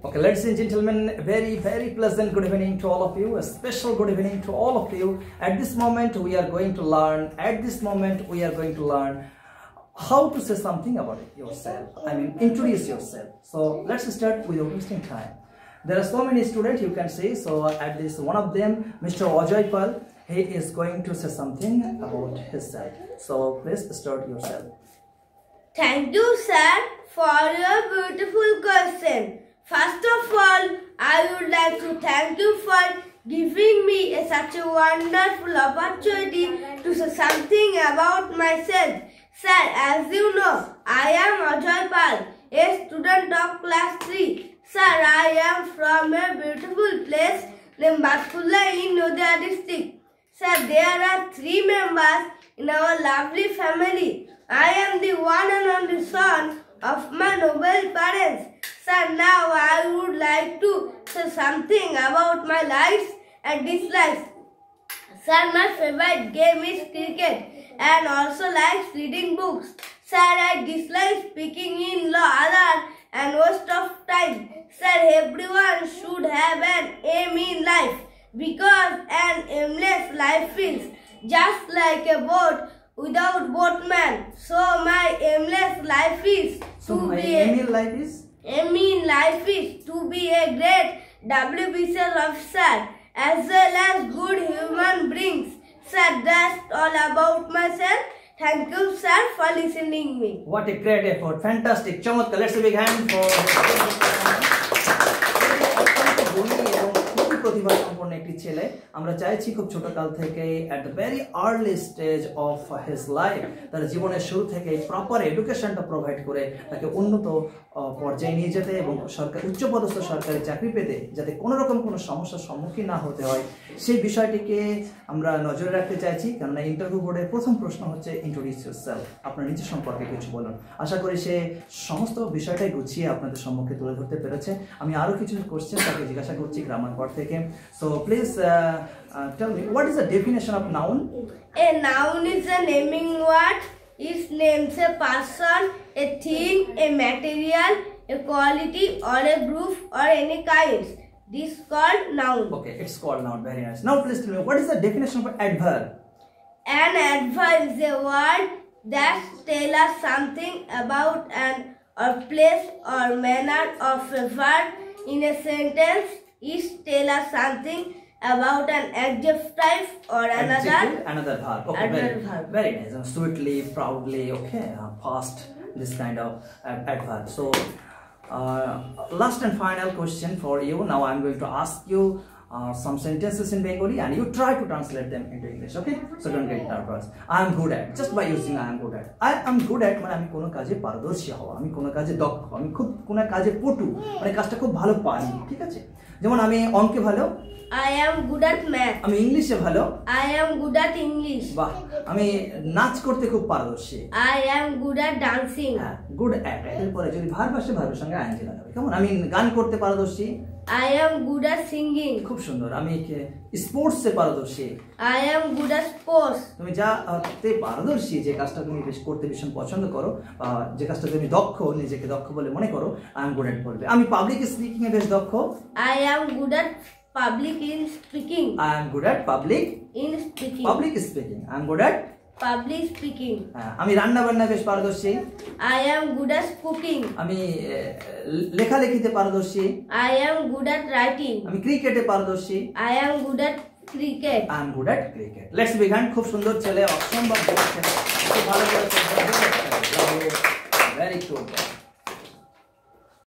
Okay, ladies and gentlemen, very pleasant good evening to all of you. A special good evening to all of you. At this moment we are going to learn how to say something about yourself. I mean, introduce yourself. So let's start without wasting time. There are so many students you can see. So at least one of them, Mr. Ajay Pal, he is going to say something about himself. So please start yourself. Thank you, sir, for your beautiful question. First of all, I would like to thank you for giving me such a wonderful opportunity to say something about myself. Sir, as you know, I am Ajay Pal, a student of class 3. Sir, I am from a beautiful place named Batkulla in Nadia district. Sir, there are 3 members in our lovely family. I am the one and only son of my noble parents. Sir, now I would like to say something about my likes and dislikes. Sir, my favorite game is cricket and also likes reading books. Sir, I dislike speaking in other and waste of time. Sir, everyone should have an aim in life because an aimless life feels just like a boat without boatman. So my aimless life is aim in life is to be a great WBCS officer as well as good human beings. Sir, that's all about myself. Thank you, sir, for listening me. What a great effort. Fantastic. Chamatkar. Let's give a big hand for প্রতিভা সম্পন্ন একটি ছেলে আমরা চাইছি খুব ছোট কাল থেকে at the very early stage of his life তার জীবনের শুরু থেকে প্রপার এডুকেশনটা প্রোভাইড করে তাকে উন্নত পর্যায়ে নিয়ে যেতে এবং সরকার উচ্চপদস্থ সরকারি চাকরি পেতে যাতে কোনো রকম কোনো সমস্যার সম্মুখীন না হতে হয় সেই বিষয়টিকে আমরা নজরে রাখতে চাইছি কারণ ইন্টারভিউ বোর্ডের প্রথম প্রশ্ন হচ্ছে ইন্ট্রোডিউস ইয়োরসেলফ আপনার নিজের সম্পর্কে কিছু বলুন আশা করি সে সমস্ত বিষয়টাই গুছিয়ে আপনাদের সম্মুখে তুলে ধরতে পেরেছে আমি আরো কিছু কোশ্চেন তাকে জিজ্ঞাসা করছি গ্রামার পার্ট থেকে so please tell me what is the definition of noun? A noun is a naming word. It names a person, a thing, a material, a quality or a group or any kind. This is called noun. Okay, it's called noun. Very nice. Now please tell me what is the definition of adverb? An adverb is a word that tells us something about an or place or manner of a verb in a sentence. Is tell us something about an adjective or another verb. Okay, very nice. Sweetly, proudly, okay, fast, this kind of adverb. So last and final question for you. Now I'm going to ask you some sentences in Bengali and you try to translate them into English, okay? So don't get nervous. I am good at, just by using I am good at. I am good at মানে আমি কোনো কাজে পারদর্শী হওয়া, আমি কোনো কাজে দক্ষ, আমি খুব কোনো কাজে পটু, মানে কাজটা খুব ভালো পারি, ঠিক আছে? যেমন আমি অঙ্কে ভালো I am good at math. আমি ইংলিশে ভালো I am good at English. বাহ আমি নাচ করতে খুব পারদর্শী I am good at dancing. হ্যাঁ গুড অ্যাট এরপরে যদি ভার্ব আসে ভার্বের সঙ্গে আইএনজি লাগাবে কেমন আমি গান করতে পারদর্শী I am good at singing. খুব সুন্দর আমি স্পোর্টসে পারদর্শী I am good at sports. তুমি যাতে পারদর্শী যে কাজটা তুমি বেশ করতে ভীষণ পছন্দ করো যে কাজটা তুমি দক্ষ নিজেকে দক্ষ বলে মনে করো আই এম গুড এট বলবে আমি পাবলিক স্পিকিং এ বেশ দক্ষ I am good at public in speaking. I am good at public speaking. I am good at public speaking. আমি রান্না বান্না বেশ পারদর্শী I am good at cooking. আমি লেখালেখিতে পারদর্শী I am good at writing. আমি ক্রিকেটে পারদর্শী I am good at cricket. I am good at cricket. Let's begin. খুব সুন্দর ছেলে অসম্ভব ভালো করে